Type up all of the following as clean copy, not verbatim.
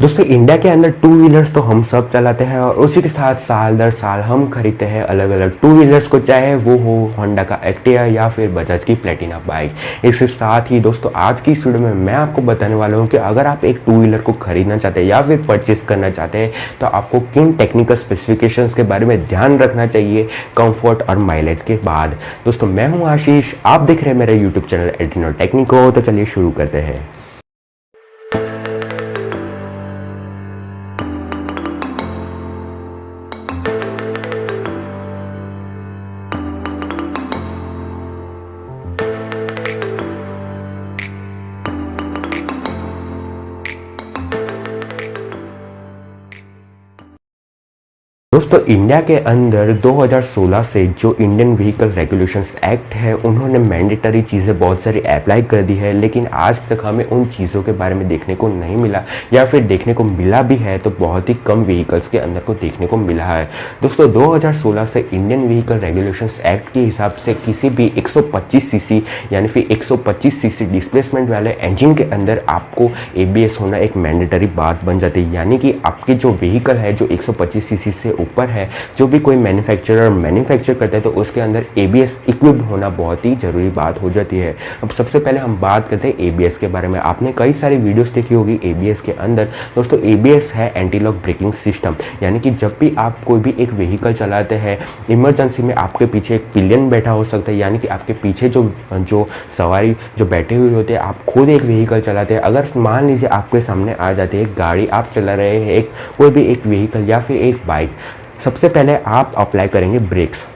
दोस्तों इंडिया के अंदर टू व्हीलर्स तो हम सब चलाते हैं और उसी के साथ साल दर साल हम खरीदते हैं अलग अलग टू व्हीलर्स को, चाहे वो हो होंडा का एक्टिवा या फिर बजाज की प्लेटिना बाइक। इसके साथ ही दोस्तों आज की इस वीडियो में मैं आपको बताने वाला हूं कि अगर आप एक टू व्हीलर को खरीदना चाहते हैं या फिर परचेस करना चाहते हैं तो आपको किन टेक्निकल स्पेसिफिकेशंस के बारे में ध्यान रखना चाहिए कंफर्ट और माइलेज के बाद। दोस्तों मैं हूँ आशीष, आप देख रहे हैं मेरे यूट्यूब चैनल एडिनो टेक्निको। तो चलिए शुरू करते हैं। दोस्तों इंडिया के अंदर 2016 से जो इंडियन व्हीकल रेगुलेशंस एक्ट है उन्होंने मैंडेटरी चीज़ें बहुत सारी अप्लाई कर दी है, लेकिन आज तक हमें उन चीज़ों के बारे में देखने को नहीं मिला या फिर देखने को मिला भी है तो बहुत ही कम व्हीकल्स के अंदर को देखने को मिला है। दोस्तों 2016 से इंडियन व्हीकल रेगुलेशंस एक्ट के हिसाब से किसी भी 125 सीसी यानी फिर 125 सीसी डिस्प्लेसमेंट वाले इंजन के अंदर आपको ABS होना एक मैंडेटरी बात बन जाती है, यानी कि आपके जो व्हीकल है जो 125 सीसी से ऊपर है, जो भी कोई मैन्युफैक्चर करता है तो उसके अंदर ABS इक्विप्ड होना बहुत ही ज़रूरी बात हो जाती है। अब सबसे पहले हम बात करते हैं ABS के बारे में। आपने कई सारी वीडियोस देखी होगी ABS के अंदर। दोस्तों ABS है एंटी लॉक ब्रेकिंग सिस्टम, यानी कि जब भी आप कोई भी एक व्हीकल चलाते हैं इमरजेंसी में आपके पीछे एक पिलियन बैठा हो सकता है, यानी कि आपके पीछे जो सवारी जो बैठे हुए होते हैं, आप खुद एक व्हीकल चलाते हैं, अगर मान लीजिए आपके सामने आ जाती है एक गाड़ी, आप चला रहे हैं कोई भी एक व्हीकल या फिर एक बाइक, सबसे पहले आप अप्लाई करेंगे ब्रेक्स।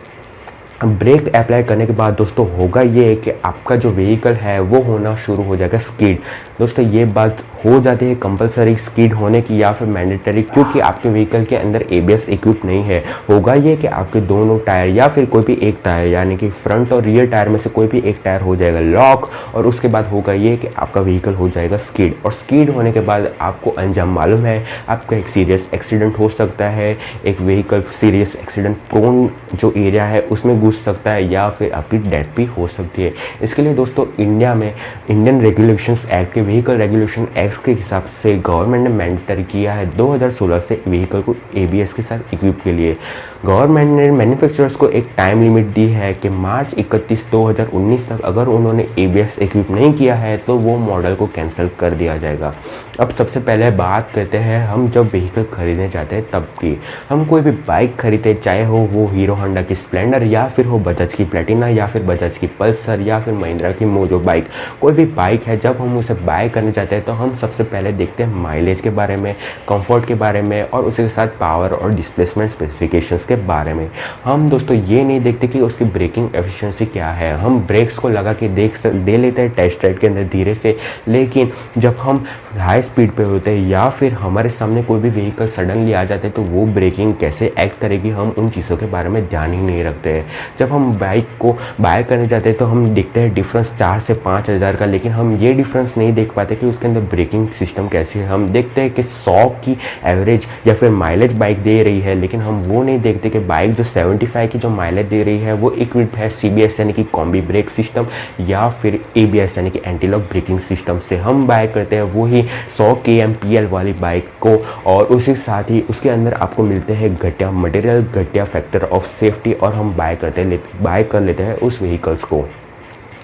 ब्रेक अप्लाई करने के बाद दोस्तों होगा ये कि आपका जो व्हीकल है वो होना शुरू हो जाएगा स्किड। दोस्तों ये बात हो जाती है कंपलसरी स्किड होने की या फिर मैंडेटरी, क्योंकि आपके व्हीकल के अंदर ABS इक्विप नहीं है। होगा ये कि आपके दोनों टायर या फिर कोई भी एक टायर यानी कि फ्रंट और रियर टायर में से कोई भी एक टायर हो जाएगा लॉक, और उसके बाद होगा ये कि आपका व्हीकल हो जाएगा स्किड। और स्किड होने के बाद आपको अंजाम मालूम है, आपका एक सीरियस एक्सीडेंट हो सकता है, एक व्हीकल सीरियस एक्सीडेंट प्रोन जो एरिया है उसमें घुस सकता है या फिर आपकी डेथ भी हो सकती है। इसके लिए दोस्तों इंडिया में इंडियन रेगुलेशंस एक्ट के व्हीकल रेगुलेशन एक्ट के हिसाब से गवर्नमेंट ने मैंडेटरी किया है 2016 से व्हीकल को ABS के साथ इक्विप के लिए। गवर्नमेंट ने मैन्युफैक्चरर्स को एक टाइम लिमिट दी है कि मार्च 31 2019 तक अगर उन्होंने ABS इक्विप नहीं किया है तो वो मॉडल को कैंसिल कर दिया जाएगा। अब सबसे पहले बात करते हैं हम जब व्हीकल खरीदने जाते हैं तब की। हम कोई भी बाइक खरीदते चाहे हो वो हीरो होंडा की स्प्लेंडर या फिर हो बजाज की प्लेटिना या फिर बजाज की पल्सर या फिर महिंद्रा की मोजो बाइक, कोई भी बाइक है, जब हम उसे बाय करने जाते हैं तो हम सबसे पहले देखते हैं माइलेज के बारे में, कंफर्ट के बारे में और उसके साथ पावर और डिस्प्लेसमेंट स्पेसिफिकेशंस के बारे में। हम दोस्तों ये नहीं देखते कि उसकी ब्रेकिंग एफिशिएंसी क्या है। हम ब्रेक्स को लगा के दे लेते हैं टेस्ट राइड के अंदर धीरे से, लेकिन जब हम हाई स्पीड पे होते हैं या फिर हमारे सामने कोई भी व्हीकल सडनली आ जाते हैं तो वो ब्रेकिंग कैसे एक्ट करेगी, हम उन चीज़ों के बारे में ध्यान ही नहीं रखते हैं। जब हम बाइक को बाय करने जाते हैं तो हम देखते हैं डिफरेंस 4 से 5 हज़ार का, लेकिन हम ये डिफरेंस नहीं देख पाते कि उसके अंदर ब्रेकिंग सिस्टम कैसी है। हम देखते हैं कि 100 की एवरेज या फिर माइलेज बाइक दे रही है, लेकिन हम वो नहीं देखते कि बाइक जो 75 की जो माइलेज दे रही है वो इक्विप्ड है CBS यानी कि कॉम्बी ब्रेक सिस्टम या फिर ABS यानी कि एंटी लॉक ब्रेकिंग सिस्टम से। हम बाय करते हैं वही 100 kmpl वाली बाइक को, और उसी साथ ही उसके अंदर आपको मिलते हैं घटिया मटेरियल, घटिया फैक्टर ऑफ सेफ्टी, और हम बाय कर लेते हैं उस व्हीकल्स को।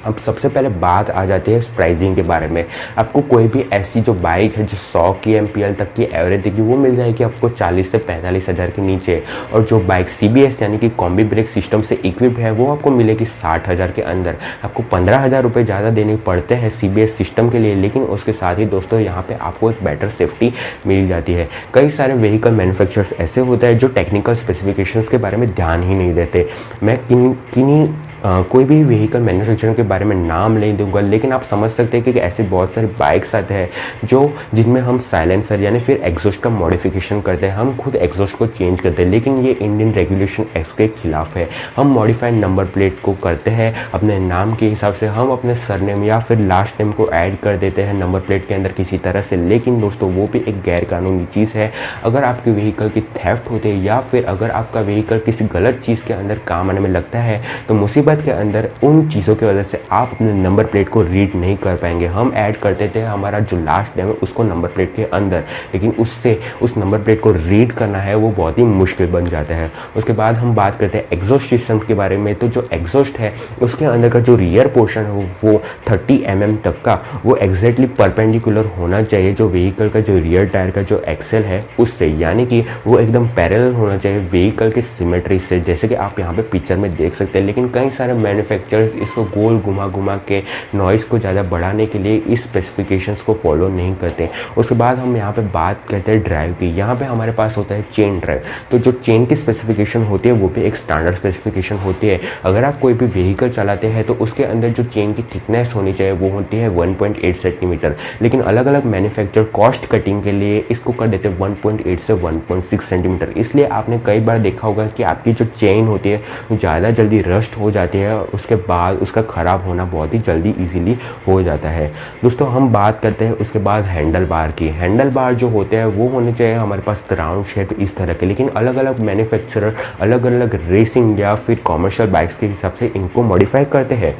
अब सबसे पहले बात आ जाती है प्राइसिंग के बारे में। आपको कोई भी ऐसी जो बाइक है जो 100 kmpl तक की एवरेज देगी वो मिल जाएगी आपको 40 से 45 हज़ार के नीचे, और जो बाइक CBS यानी कि कॉम्बी ब्रेक सिस्टम से इक्विप्ड है वो आपको मिलेगी 60 हज़ार के अंदर। आपको 15 हज़ार रुपये ज़्यादा देने पड़ते हैं CBS सिस्टम के लिए, लेकिन उसके साथ ही दोस्तों यहाँ पर आपको एक बेटर सेफ्टी मिल जाती है। कई सारे व्हीकल मैन्युफैक्चरर्स ऐसे होते हैं जो टेक्निकल स्पेसिफिकेशंस के बारे में ध्यान ही नहीं देते। मैं किन्हीं कोई भी व्हीकल मैन्युफैक्चरिंग के बारे में नाम नहीं दूंगा, लेकिन आप समझ सकते हैं कि ऐसे बहुत सारे बाइक्स आते हैं जिनमें हम साइलेंसर यानी फिर एग्जॉस्ट का मॉडिफिकेशन करते हैं, हम खुद एग्जॉस्ट को चेंज करते हैं, लेकिन ये इंडियन रेगुलेशन एक्ट के खिलाफ है। हम मॉडिफाइड नंबर प्लेट को करते हैं अपने नाम के हिसाब से, हम अपने सरनेम या फिर लास्ट नेम को ऐड कर देते हैं नंबर प्लेट के अंदर किसी तरह से, लेकिन दोस्तों वो भी एक गैर कानूनी चीज़ है। अगर आपके व्हीकल की थेफ्ट होते हैं या फिर अगर आपका व्हीकल किसी गलत चीज़ के अंदर काम आने में लगता है तो मुसीबत मुसीबत के अंदर उन चीज़ों की वजह से आप अपने नंबर प्लेट को रीड नहीं कर पाएंगे। हम ऐड करते थे हमारा जो लास्ट नेम है उसको नंबर प्लेट के अंदर, लेकिन उससे उस नंबर प्लेट को रीड करना है वो बहुत ही मुश्किल बन जाता है। उसके बाद हम बात करते हैं एग्जॉस्ट सिस्टम के बारे में। तो जो एग्जॉस्ट है उसके अंदर का जो रियर पोर्शन है वो 30 mm तक का वो एग्जैक्टली परपेंडिकुलर होना चाहिए जो व्हीकल का जो रियर टायर का जो एक्सेल है उससे, यानी कि वो एकदम पैरेलल होना चाहिए व्हीकल की सिमेट्री से, जैसे कि आप यहाँ पे पिक्चर में देख सकते हैं। लेकिन कई सारे मैन्युफैक्चरर्स इसको गोल घुमा घुमा के नॉइज़ को ज़्यादा बढ़ाने के लिए इस स्पेसिफिकेशंस को फॉलो नहीं करते। उसके बाद हम यहाँ पे बात करते हैं ड्राइव की। यहाँ पे हमारे पास होता है चेन ड्राइव। तो जो चेन की स्पेसिफिकेशन होती है वो भी एक स्टैंडर्ड स्पेसिफिकेशन होती है। अगर आप कोई भी व्हीकल चलाते हैं तो उसके अंदर जो चेन की थिकनेस होनी चाहिए वो होती है 1.8 सेंटीमीटर, लेकिन अलग अलग मैन्युफैक्चर कॉस्ट कटिंग के लिए इसको कर देते हैं 1.8 से 1.6 सेंटीमीटर। इसलिए आपने कई बार देखा होगा कि आपकी जो चेन होती है ज़्यादा जल्दी रस्ट हो जाती है और उसके बाद उसका ख़राब होना बहुत ही जल्दी ईजिली हो जाता है। दोस्तों हम बात करते हैं उसके बाद हैंडल बार की। हैंडल बार जो होते हैं वो होने चाहिए हमारे पास राउंड शेप इस तरह के, लेकिन अलग अलग मैन्युफैक्चरर अलग अलग रेसिंग या फिर कॉमर्शियल बाइक्स के हिसाब से इनको मॉडिफाई करते हैं।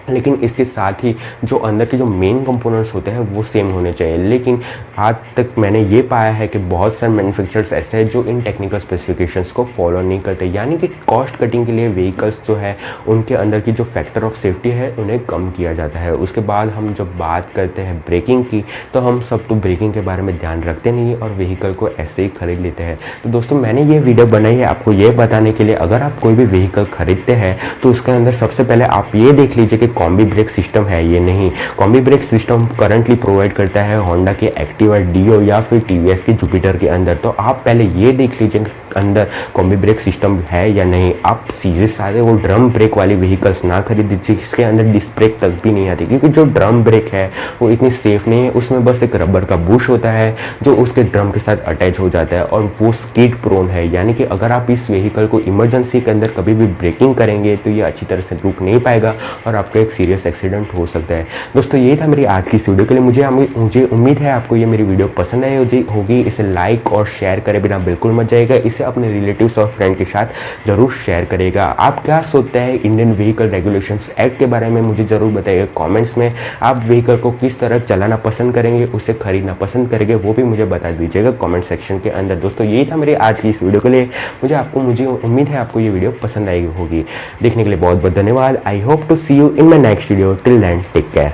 लेकिन इसके साथ ही जो अंदर के जो मेन कंपोनेंट्स होते हैं वो सेम होने चाहिए। लेकिन आज तक मैंने ये पाया है कि बहुत सारे मैन्युफैक्चरर्स ऐसे हैं जो इन टेक्निकल स्पेसिफिकेशंस को फॉलो नहीं करते, यानी कि कॉस्ट कटिंग के लिए व्हीकल्स जो है उनके अंदर की जो फैक्टर ऑफ सेफ्टी है उन्हें कम किया जाता है। उसके बाद हम जब बात करते हैं ब्रेकिंग की तो हम सब तो ब्रेकिंग के बारे में ध्यान रखते नहीं और व्हीकल को ऐसे ही खरीद लेते हैं। तो दोस्तों मैंने ये वीडियो बनाई है आपको ये बताने के लिए, अगर आप कोई भी व्हीकल खरीदते हैं तो उसके अंदर सबसे पहले आप ये देख लीजिए कि कॉम्बी ब्रेक सिस्टम है ये नहीं। Combi brake system currently provide करता है होंडा के एक्टिवा डियो या फिर टीवीएस के जुपिटर के अंदर। तो आप पहले ये देख लीजिए अंदर कॉम्बी ब्रेक सिस्टम है या नहीं। आप सीधे साधे वो ड्रम ब्रेक वाली व्हीकल्स ना खरीद दीजिए जिसके अंदर डिस्क ब्रेक तक भी नहीं आती, क्योंकि जो ड्रम ब्रेक है वो इतनी सेफ नहीं है। उसमें बस एक रबर का बुश होता है जो उसके ड्रम के साथ अटैच हो जाता है और वो स्किड प्रोन है, यानी कि अगर आप इस व्हीकल को इमरजेंसी के अंदर कभी भी ब्रेकिंग करेंगे तो ये अच्छी तरह से रुक नहीं पाएगा और आपका एक सीरियस एक्सीडेंट हो सकता है। दोस्तों ये था मेरी आज की इस वीडियो के लिए। मुझे उम्मीद है आपको ये मेरी वीडियो पसंद आई होगी। इसे लाइक और शेयर करे बिना बिल्कुल मत जाएगा। इसे अपने रिलेटिव्स और फ्रेंड के साथ जरूर शेयर करेगा। आप क्या सोचते हैं इंडियन व्हीकल रेगुलेशंस एक्ट के बारे में मुझे जरूर बताइएगा कमेंट्स में। आप व्हीकल को किस तरह चलाना पसंद करेंगे, उसे खरीदना पसंद करेंगे, वो भी मुझे बता दीजिएगा कमेंट सेक्शन के अंदर। दोस्तों यही था मेरी आज की इस वीडियो के लिए। मुझे उम्मीद है आपको ये वीडियो पसंद आई होगी। देखने के लिए बहुत बहुत धन्यवाद। I hope to see you in my next video. Till then take care.